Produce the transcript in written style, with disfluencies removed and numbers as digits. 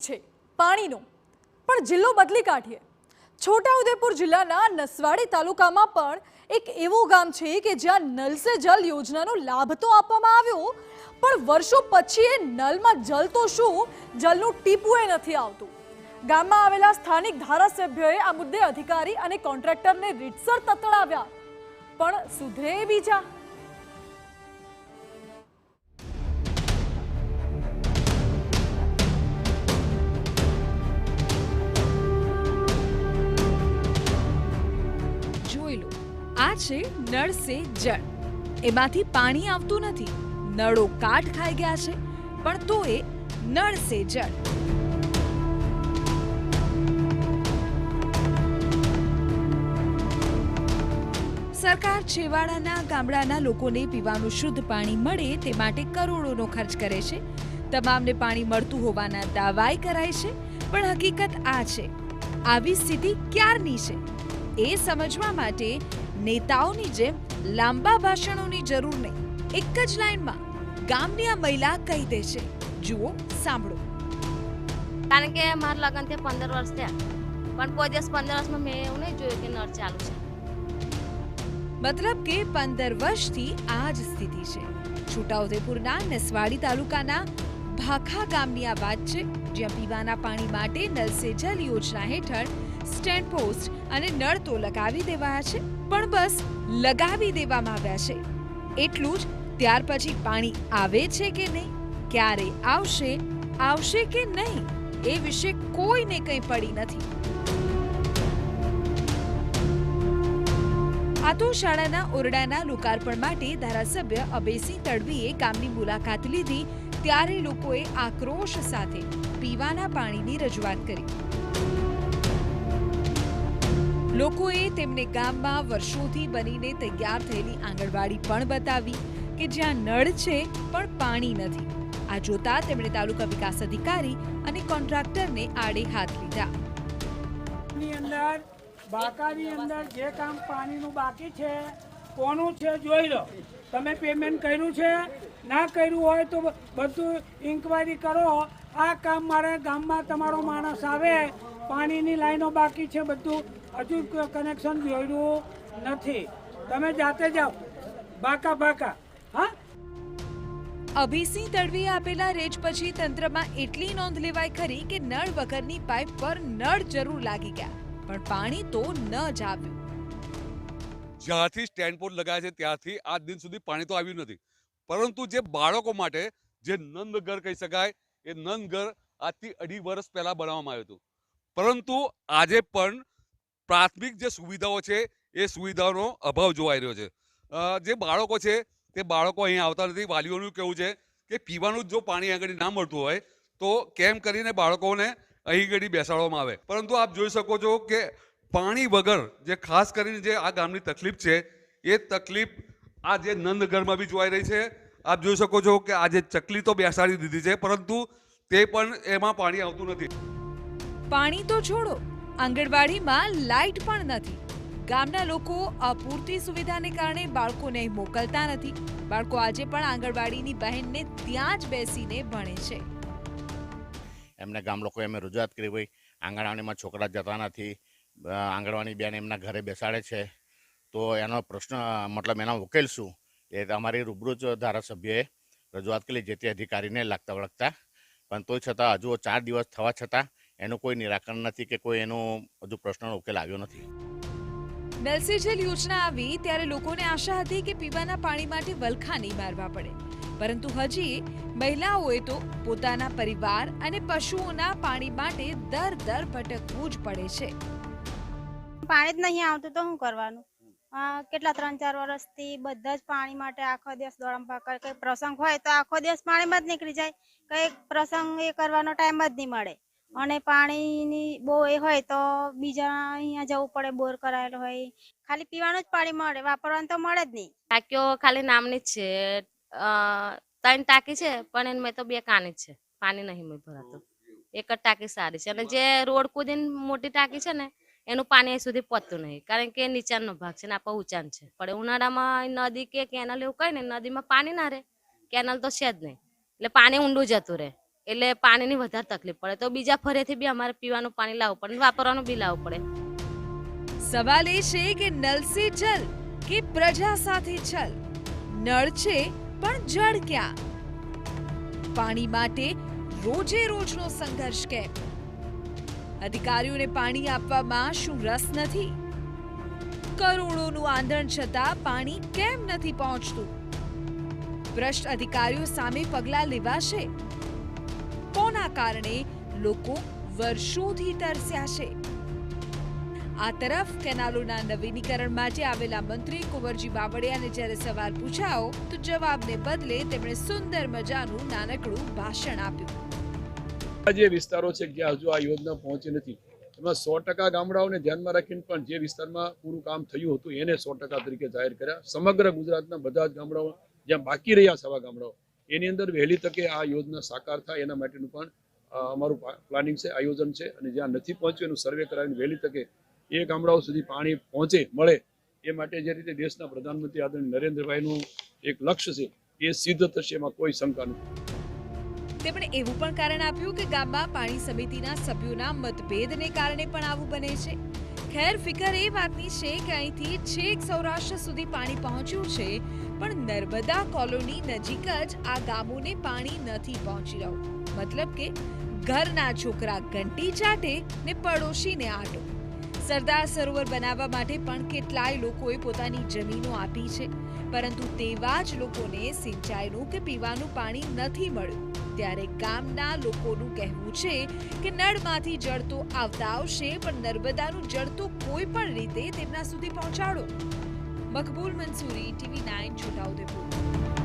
છે પાણીનો, પણ જિલ્લો બદલી કાઢીએ. છોટાઉદેપુર જિલ્લાના નસવાડી તાલુકામાં પણ એક એવું ગામ છે કે જ્યાં નલ સે જલ યોજનાનો લાભ તો આપવામાં આવ્યો, પણ વર્ષો પછી એ નલમાં જલ તો શું, જલનું ટીપું એ નથી આવતું. ગામમાં આવેલા સ્થાનિક ધારાસભ્યોએ આ મુદ્દે અધિકારી અને કોન્ટ્રાક્ટરને રીતસર તતડાવ્યા, પણ સુધરે એ બીજા. આ છે નળ સે જળ. એમાંથી પાણી આવતું નથી, નળો કાટ ખાઈ ગયા છે, પણ તો એ નળ સે જળ. સરકાર છેવાડાના ગામડાના લોકોને પીવાનું શુદ્ધ પાણી મળે તે માટે કરોડોનો ખર્ચ કરે છે. તમામને પાણી મળતું હોવાના દાવાઈ કરાય છે, પણ હકીકત આ છે. આવી સ્થિતિ ક્યારની છે એ સમજવા માટે નેતાઓની જેમ લાંબા ભાષણોની જરૂર નહીં. એક જ લાઈનમાં ગામની આ મહિલા કહી દે છે. જુઓ, સાંભળો. કારણ કે મારા લગ્ન થયા 15 વર્ષ થયા, પણ કોઈ દિવસ 15 વર્ષમાં મેં એવું નહીં જોયું કે નળ ચાલુ છે. મતલબ કે 15 વર્ષથી આ જ સ્થિતિ છે. છોટાઉદેપુરના નસવાડી તાલુકાના ભાખા ગામની આ વાત છે, જ્યાં પીવાના પાણી માટે નલ સે જલ યોજના હેઠળ સ્ટેન્ડ પોસ્ટ અને નળ તો લગાવી દેવાયા છે, પણ બસ લગાવી દેવામાં આવ્યા છે. એટલું જ. ત્યાર પછી પાણી આવે છે કે નહીં, ક્યારે આવશે, આવશે કે નહીં, એ વિશે કોઈને કંઈ પડી નથી. આ તો શાળાના ઓરડાના લોકાર્પણ માટે ધારાસભ્ય અભયસિંહ તડવીએ ગામની મુલાકાત લીધી ત્યારે લોકોએ આક્રોશ સાથે પીવાના પાણીની રજૂઆત કરી. લોકોએ તેમને ગામમાં વર્ષોથી બનીને તૈયાર થયેલી આંગણવાડી પણ બતાવી કે જ્યાં નળ છે પણ પાણી નથી. આ જોતા તેમણે તાલુકા વિકાસ અધિકારી અને કોન્ટ્રાક્ટરને આડે હાથ લીધા. બાકાની અંદર જે કામ પાણીનું બાકી છે કોનું છે જોઈ લો. તમે પેમેન્ટ કર્યું છે, ના કર્યું હોય તો બધું ઇન્ક્વાયરી કરો. આ કામ મારા ગામમાં તમારો માણસ આવે, પાણીની લાઈનો બાકી છે, બધું હજુ કનેક્શન જોડ્યું નથી. તમે જાતે જાઓ બાકા. હા, અભયસિંહ તડવીએ આપેલા રેજ પછી તંત્રમાં એટલી નોંધ લેવાય ખરી કે નળ વગરની પાઇપ પર નળ જરૂર લાગી ગયા, પણ પાણી તો ન જ આવ્યું. જ્યાંથી સ્ટેન્ડ પોસ્ટ લગાયા છે ત્યારથી આજ દિન સુધી પાણી તો આવ્યું નથી. પરંતુ જે બાળકો માટે જે નંદ ઘર કહી શકાય, એ નંદ ઘર આજથી 2.5 વર્ષ પહેલા બનાવવામાં આવ્યું હતું. પરંતુ આજે પણ પ્રાથમિક જે સુવિધાઓ છે એ સુવિધાઓનો અભાવ જોવાઈ રહ્યો છે. જે બાળકો છે તે બાળકો અહીં આવતા નથી. વાલીઓનું કહેવું છે કે પીવાનું જો પાણી આગળ ના મળતું હોય તો કેમ કરીને બાળકોને અહીં ઘડી બેસાડવામાં આવે. પરંતુ આપ જોઈ શકો છો કે પાણી વગર જે ખાસ કરીને જે આ ગામની તકલીફ છે એ તકલીફ આ જે નંદઘરમાં બી જોવાઈ રહી છે. આપ જોઈ શકો છો કે આજે ચકલી તો બેસાડી દીધી છે, પરંતુ તે પણ એમાં પાણી આવતું નથી. પાણી તો છોડો, આંગણવાડીમાં લાઇટ પણ નથી. ગામના લોકો અપૂરતી સુવિધાને કારણે બાળકોને મોકલતા નથી. બાળકો આજે પણ આંગણવાડીની બહેનને ત્યાં જ બેસીને ભણે છે. એમને ગામ લોકોએ અમે રજૂઆત કરી, ભાઈ આંગણવાડીમાં છોકરા જતા નથી, આંગણવાડી બેન એમના ઘરે બેસાડે છે, તો એનો પ્રશ્ન મતલબ એનો ઉકેલ શું, એ અમારી રૂબરૂ જ ધારાસભ્યએ રજૂઆત કરી જે તે અધિકારીને લાગતા વળગતા, પણ તોય છતાં હજુ 4 દિવસ થવા છતાં એનું કોઈ નિરાકરણ નથી કે કોઈ એનો હજુ પ્રશ્નનો ઉકેલ આવ્યો નથી. નલ સે જલ યોજના આવી ત્યારે લોકોને આશા હતી કે પીવાના પાણી માટે વલખા નહીં મારવા પડે, પરંતુ હજી મહિલાઓએ તો પોતાના પરિવાર અને પશુઓના પાણી માટે દર ભટકવું જ પડે છે. પાણી જ નહીં આવતું તો શું કરવાનું? કેટલા 3-4 વર્ષથી બધા જ પાણી માટે આખો દિવસ દોડમ કરે. કઈ પ્રસંગ હોય તો આખો દિવસ પાણીમાં જ નીકળી જાય, કઈ પ્રસંગ એ કરવાનો ટાઈમ જ નહીં મળે. અને પાણીની બહુ એ હોય તો બીજા અહીંયા જવું પડે, બોર કરાયેલો હોય. ખાલી પીવાનું જ પાણી મળે, વાપરવાનું તો મળે જ નહીં. ટાંકીઓ ખાલી નામની જ છે, 3 ટાંકી છે, પણ એમાં તો 2 કાની જ છે, પાણી નહીં ભરાતું. એક જ ટાંકી સારી છે, અને જે રોડ કુદીને મોટી ટાંકી છે ને એનું પાણી અહીં સુધી પહોંચતું નહીં, કારણ કે નીચાણનો ભાગ છે ને આપણે ઊંચાણ છે. પણ ઉનાળામાં નદી કે કેનલ એવું કઈ ને, નદીમાં પાણી ના રહે, કેનલ તો છે જ નહીં, એટલે પાણી ઊંડું જતું રહે, એટલે પાણીની વધારે તકલીફ પડે, તો બીજા ફરેથી બી અમારે પીવાનું પાણી લાવવું પડે, વાપરવાનું બી લાવવું પડે. સવાલ એ છે કે નલ સે જલ કે પ્રજા સાથે છલ? નળ છે પણ જળ ક્યાં? પાણી માટે રોજે રોજનો સંઘર્ષ કેમ? અધિકારીઓને પાણી આપવામાં શું રસ નથી? કરોડોનું આંદણ છતાં પાણી કેમ નથી પહોંચતું? ભ્રષ્ટ અધિકારીઓ સામે પગલાં લેવાશે? કોના કારણે લોકો વર્ષોથી તરસ્યા છે? આ તરફ કેનાલોના નવીનીકરણ માટે આવેલા મંત્રી કુંવરજી બાવળિયાને જ્યારે સવાલ પૂછાયો તો જવાબને બદલે તેમણે સુંદર મજાનું નાનકડું ભાષણ આપ્યું. જે વિસ્તારો છે જ્યાં હજુ આ યોજના પહોંચી નથી, એમાં 100% ગામડાઓને ધ્યાનમાં રાખીને પણ જે વિસ્તારમાં પૂરું કામ થયું હતું એને 100% તરીકે જાહેર કર્યા. સમગ્ર ગુજરાતના બધા જ ગામડાઓ જ્યાં બાકી રહ્યા સવા ગામડાઓ, એની અંદર વહેલી તકે આ યોજના સાકાર થાય એના માટેનું પણ અમારું પ્લાનિંગ છે, આયોજન છે. અને જ્યાં નથી પહોંચ્યું એનું સર્વે કરાવીને વહેલી તકે એ ગામડાઓ સુધી પાણી પહોંચે, મળે, એ માટે જે રીતે દેશના પ્રધાનમંત્રી આદરણીય નરેન્દ્રભાઈનું એક લક્ષ્ય છે એ સિદ્ધ થશે, એમાં કોઈ શંકા નથી. તેમણે એવું પણ કારણ આપ્યું કે ગામમાં પાણી સમિતિના સભ્યોના મતભેદને કારણે પણ આવું બને છે. ખેર ફિકર એ વાતની છે કે અહીંથી છેક સૌરાષ્ટ્ર સુધી પાણી પહોંચ્યું છે, પણ નર્મદા કોલોની નજીક જ આ ગામોને પાણી નથી પહોંચી રહ્યું. મતલબ કે ઘરના છોકરા ઘંટી ચાટે ને પડોશીને આટો. સરદાર સરોવર બનાવવા માટે પણ કેટલાય લોકોએ પોતાની જમીનો આપી છે, પરંતુ તેવા જ લોકોને સિંચાઈનું કે પીવાનું પાણી નથી મળ્યું. ત્યારે ગામના લોકોનું કહેવું છે કે નળમાંથી જળ તો આવતા આવશે, પણ નર્મદાનું જળ તો કોઈ પણ રીતે તેમના સુધી પહોંચાડો. મકબૂલ મંસૂરી, TV9 છોટાઉદેપુર.